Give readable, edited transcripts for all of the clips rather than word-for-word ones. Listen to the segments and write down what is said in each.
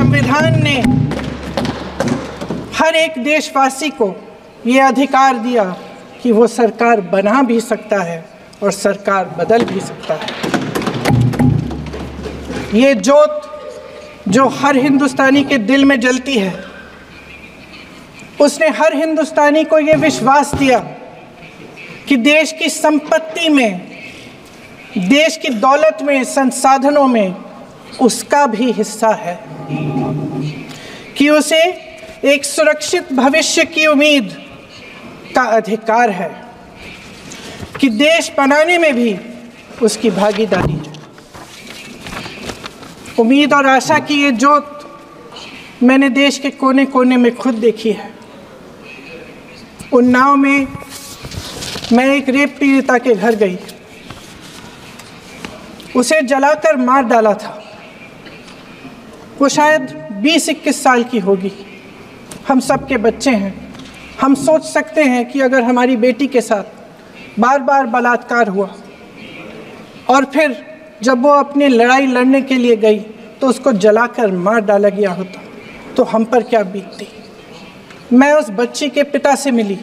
संविधान ने हर एक देशवासी को ये अधिकार दिया कि वो सरकार बना भी सकता है और सरकार बदल भी सकता है। ये जोत जो हर हिंदुस्तानी के दिल में जलती है, उसने हर हिंदुस्तानी को ये विश्वास दिया कि देश की संपत्ति में, देश की दौलत में, संसाधनों में उसका भी हिस्सा है, कि उसे एक सुरक्षित भविष्य की उम्मीद का अधिकार है, कि देश बनाने में भी उसकी भागीदारी है। उम्मीद और आशा की ये जोत मैंने देश के कोने कोने में खुद देखी है। उन्नाव में मैं एक रेप पीड़िता के घर गई, उसे जलाकर मार डाला था। वो शायद 20-21 साल की होगी। हम सबके बच्चे हैं। हम सोच सकते हैं कि अगर हमारी बेटी के साथ बार बार बलात्कार हुआ और फिर जब वो अपनी लड़ाई लड़ने के लिए गई तो उसको जलाकर मार डाला गया होता तो हम पर क्या बीतती। मैं उस बच्ची के पिता से मिली।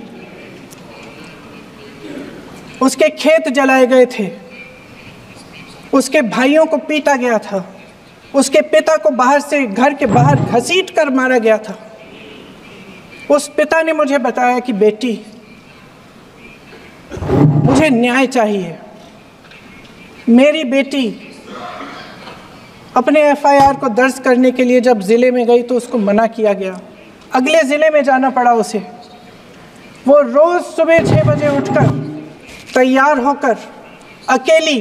उसके खेत जलाए गए थे, उसके भाइयों को पीटा गया था, उसके पिता को बाहर से, घर के बाहर घसीट कर मारा गया था। उस पिता ने मुझे बताया कि बेटी, मुझे न्याय चाहिए। मेरी बेटी अपने एफआईआर को दर्ज करने के लिए जब ज़िले में गई तो उसको मना किया गया। अगले ज़िले में जाना पड़ा उसे। वो रोज़ सुबह 6 बजे उठकर तैयार होकर अकेली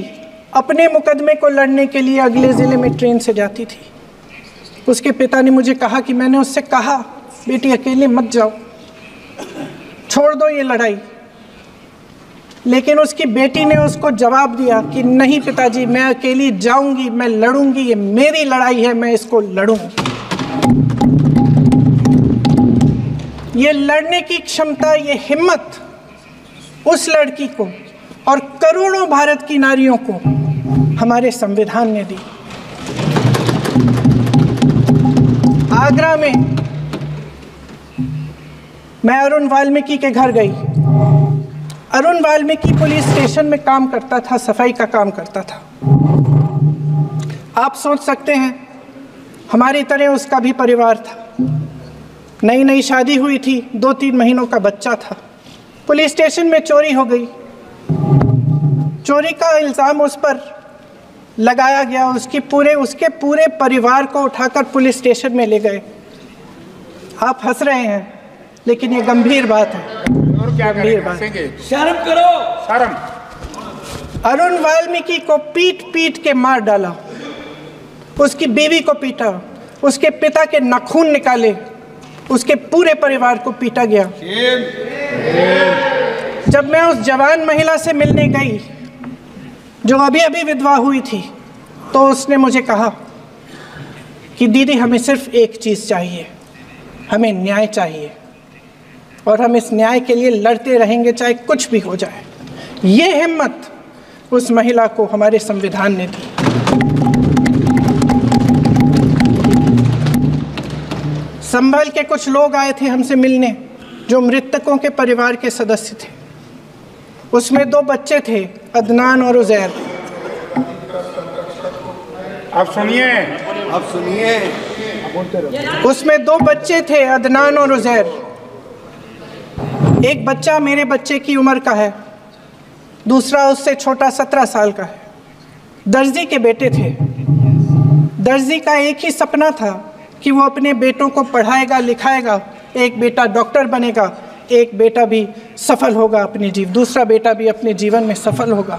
अपने मुकदमे को लड़ने के लिए अगले ज़िले में ट्रेन से जाती थी। उसके पिता ने मुझे कहा कि मैंने उससे कहा, बेटी अकेले मत जाओ, छोड़ दो ये लड़ाई। लेकिन उसकी बेटी ने उसको जवाब दिया कि नहीं पिताजी, मैं अकेली जाऊंगी, मैं लड़ूंगी, ये मेरी लड़ाई है, मैं इसको लड़ूंगी। ये लड़ने की क्षमता, ये हिम्मत उस लड़की को और करोड़ों भारत की नारियों को हमारे संविधान ने दी। आगरा में मैं अरुण वाल्मीकि के घर गई। अरुण वाल्मीकि पुलिस स्टेशन में काम करता था, सफाई का काम करता था। आप सोच सकते हैं हमारी तरह उसका भी परिवार था। नई नई शादी हुई थी, 2-3 महीनों का बच्चा था। पुलिस स्टेशन में चोरी हो गई। चोरी का इल्ज़ाम उस पर लगाया गया। उसके पूरे परिवार को उठाकर पुलिस स्टेशन में ले गए। आप हंस रहे हैं, लेकिन ये गंभीर बात है। गंभीर बात। शर्म करो, शर्म। अरुण वाल्मीकि को पीट पीट के मार डाला, उसकी बीवी को पीटा, उसके पिता के नाखून निकाले, उसके पूरे परिवार को पीटा गया। जब मैं उस जवान महिला से मिलने गई जो अभी अभी विधवा हुई थी, तो उसने मुझे कहा कि दीदी, हमें सिर्फ एक चीज़ चाहिए, हमें न्याय चाहिए और हम इस न्याय के लिए लड़ते रहेंगे, चाहे कुछ भी हो जाए। ये हिम्मत उस महिला को हमारे संविधान ने दी। संभल के कुछ लोग आए थे हमसे मिलने जो मृतकों के परिवार के सदस्य थे। उसमें 2 बच्चे थे, अदनान और उज़ैर। अब सुनिए। उसमें 2 बच्चे थे, अदनान और उज़ैर। एक बच्चा मेरे बच्चे की उम्र का है, दूसरा उससे छोटा 17 साल का है। दर्जी के बेटे थे। दर्जी का एक ही सपना था कि वो अपने बेटों को पढ़ाएगा, लिखाएगा। एक बेटा डॉक्टर बनेगा, एक बेटा भी सफल होगा दूसरा बेटा भी अपने जीवन में सफल होगा।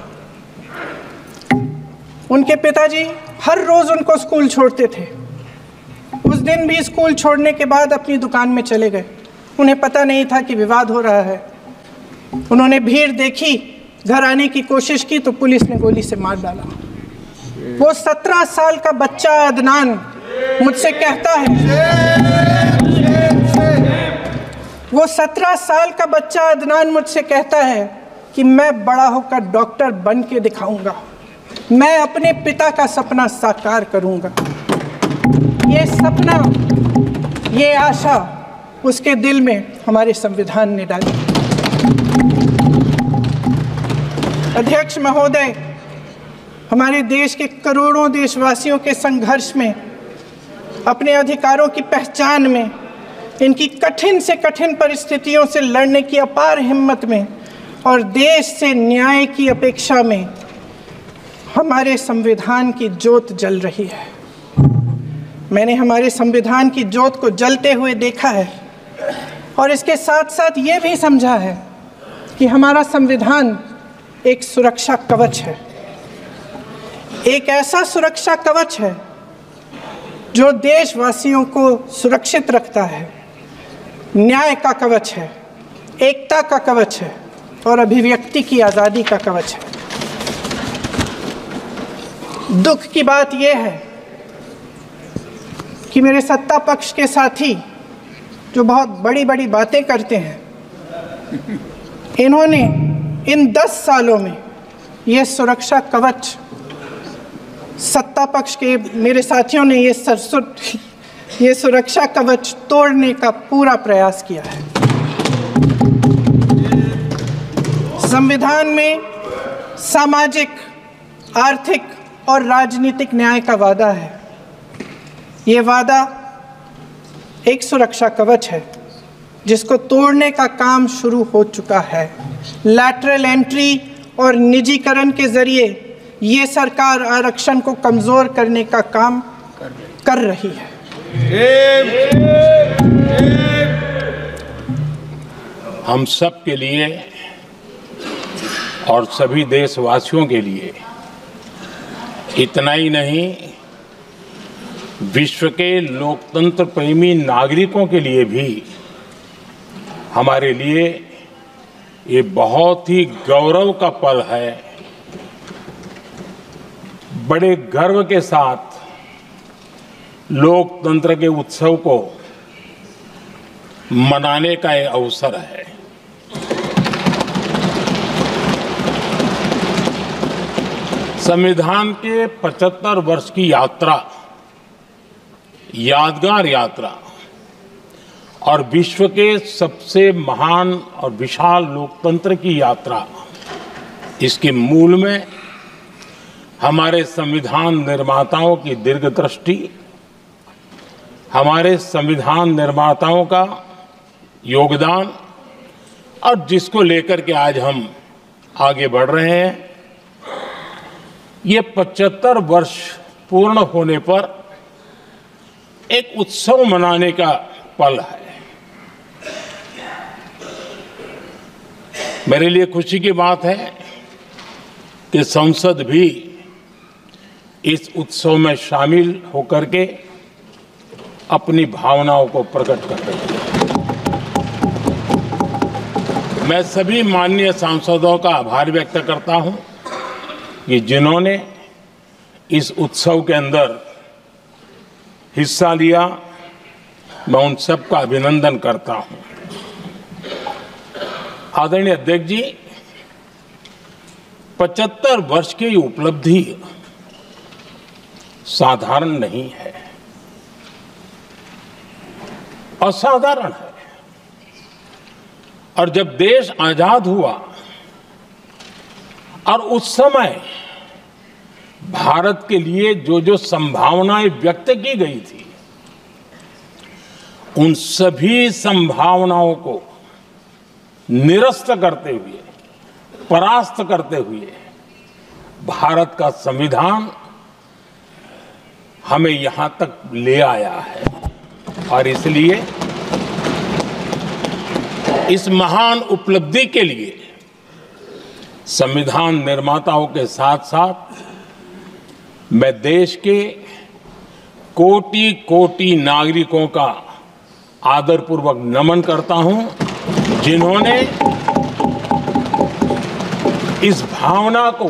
उनके पिताजी हर रोज़ उनको स्कूल छोड़ते थे। उस दिन भी स्कूल छोड़ने के बाद अपनी दुकान में चले गए। उन्हें पता नहीं था कि विवाद हो रहा है। उन्होंने भीड़ देखी, घर आने की कोशिश की तो पुलिस ने गोली से मार डाला। वो 17 साल का बच्चा अदनान मुझसे कहता है, वो 17 साल का बच्चा अदनान मुझसे कहता है कि मैं बड़ा होकर डॉक्टर बन के दिखाऊंगा, मैं अपने पिता का सपना साकार करूंगा। ये सब सपना, ये आशा उसके दिल में हमारे संविधान ने डाली। अध्यक्ष महोदय, हमारे देश के करोड़ों देशवासियों के संघर्ष में, अपने अधिकारों की पहचान में, इनकी कठिन से कठिन परिस्थितियों से लड़ने की अपार हिम्मत में और देश से न्याय की अपेक्षा में हमारे संविधान की ज्योत जल रही है। मैंने हमारे संविधान की ज्योत को जलते हुए देखा है और इसके साथ साथ ये भी समझा है कि हमारा संविधान एक सुरक्षा कवच है, एक ऐसा सुरक्षा कवच है जो देशवासियों को सुरक्षित रखता है, न्याय का कवच है, एकता का कवच है और अभिव्यक्ति की आज़ादी का कवच है। दुख की बात यह है कि मेरे सत्ता पक्ष के साथी जो बहुत बड़ी बड़ी बातें करते हैं, इन्होंने इन 10 सालों में ये सुरक्षा कवच, सत्ता पक्ष के मेरे साथियों ने ये सुरक्षा कवच तोड़ने का पूरा प्रयास किया है। संविधान में सामाजिक, आर्थिक और राजनीतिक न्याय का वादा है। ये वादा एक सुरक्षा कवच है जिसको तोड़ने का काम शुरू हो चुका है। लैटरल एंट्री और निजीकरण के जरिए ये सरकार आरक्षण को कमज़ोर करने का काम कर रही है। हम सब के लिए और सभी देशवासियों के लिए, इतना ही नहीं, विश्व के लोकतंत्र प्रेमी नागरिकों के लिए भी हमारे लिए ये बहुत ही गौरव का पल है। बड़े गर्व के साथ लोकतंत्र के उत्सव को मनाने का ये अवसर है। संविधान के 75 वर्ष की यात्रा, यादगार यात्रा और विश्व के सबसे महान और विशाल लोकतंत्र की यात्रा, इसके मूल में हमारे संविधान निर्माताओं की दीर्घदृष्टि, हमारे संविधान निर्माताओं का योगदान और जिसको लेकर के आज हम आगे बढ़ रहे हैं, ये 75 वर्ष पूर्ण होने पर एक उत्सव मनाने का पल है। मेरे लिए खुशी की बात है कि संसद भी इस उत्सव में शामिल होकर के अपनी भावनाओं को प्रकट कर रही है। मैं सभी माननीय सांसदों का आभार व्यक्त करता हूं कि जिन्होंने इस उत्सव के अंदर हिस्सा लिया। मैं उन सबका अभिनंदन करता हूं। आदरणीय अध्यक्ष जी, 75 वर्ष की उपलब्धि साधारण नहीं है, असाधारण है। और जब देश आजाद हुआ और उस समय भारत के लिए जो जो संभावनाएं व्यक्त की गई थी, उन सभी संभावनाओं को निरस्त करते हुए, परास्त करते हुए भारत का संविधान हमें यहां तक ले आया है। और इसलिए इस महान उपलब्धि के लिए संविधान निर्माताओं के साथ साथ मैं देश के कोटि कोटि नागरिकों का आदरपूर्वक नमन करता हूं, जिन्होंने इस भावना को,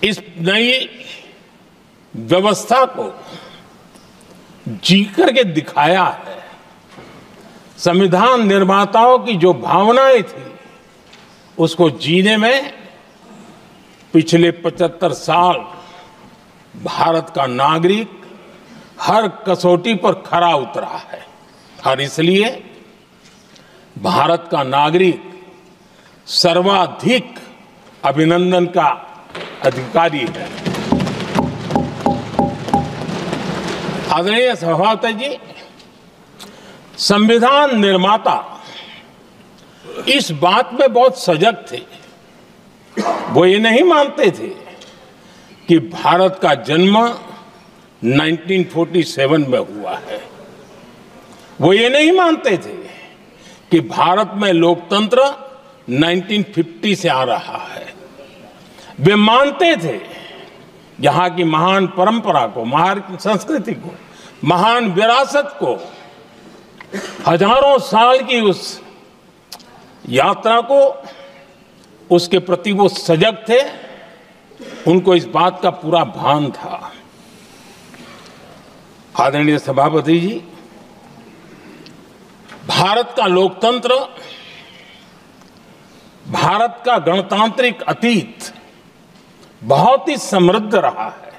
इस नई व्यवस्था को जी करके दिखाया है। संविधान निर्माताओं की जो भावनाएं थी, उसको जीने में पिछले 75 साल भारत का नागरिक हर कसौटी पर खरा उतरा है और इसलिए भारत का नागरिक सर्वाधिक अभिनंदन का अधिकारी है। आदरणीय सभापति जी, संविधान निर्माता इस बात में बहुत सजग थे। वो ये नहीं मानते थे कि भारत का जन्म 1947 में हुआ है। वो ये नहीं मानते थे कि भारत में लोकतंत्र 1950 से आ रहा है। वे मानते थे यहाँ की महान परंपरा को, महान संस्कृति को, महान विरासत को, हजारों साल की उस यात्रा को, उसके प्रति वो सजग थे। उनको इस बात का पूरा भान था। आदरणीय सभापति जी, भारत का लोकतंत्र, भारत का गणतांत्रिक अतीत बहुत ही समृद्ध रहा है,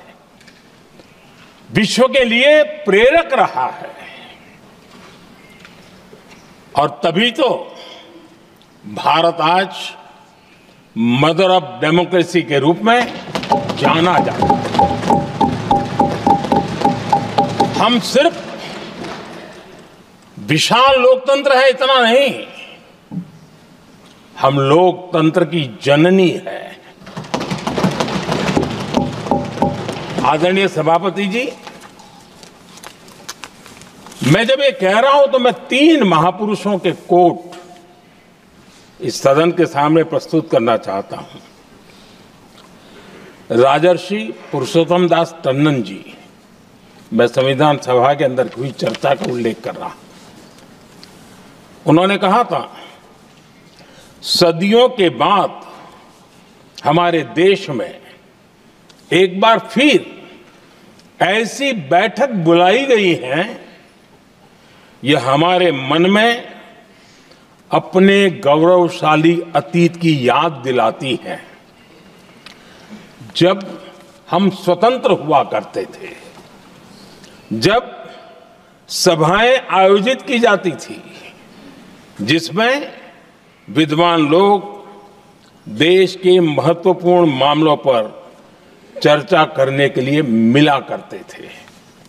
विश्व के लिए प्रेरक रहा है और तभी तो भारत आज मदर ऑफ डेमोक्रेसी के रूप में जाना जाता है। हम सिर्फ विशाल लोकतंत्र है इतना नहीं, हम लोकतंत्र की जननी है। आदरणीय सभापति जी, मैं जब ये कह रहा हूं तो मैं 3 महापुरुषों के कोट इस सदन के सामने प्रस्तुत करना चाहता हूं। राजर्षि पुरुषोत्तम दास टंडन जी, मैं संविधान सभा के अंदर हुई चर्चा का उल्लेख कर रहा हूं। उन्होंने कहा था, सदियों के बाद हमारे देश में एक बार फिर ऐसी बैठक बुलाई गई है, यह हमारे मन में अपने गौरवशाली अतीत की याद दिलाती है, जब हम स्वतंत्र हुआ करते थे, जब सभाएं आयोजित की जाती थी जिसमें विद्वान लोग देश के महत्वपूर्ण मामलों पर चर्चा करने के लिए मिला करते थे।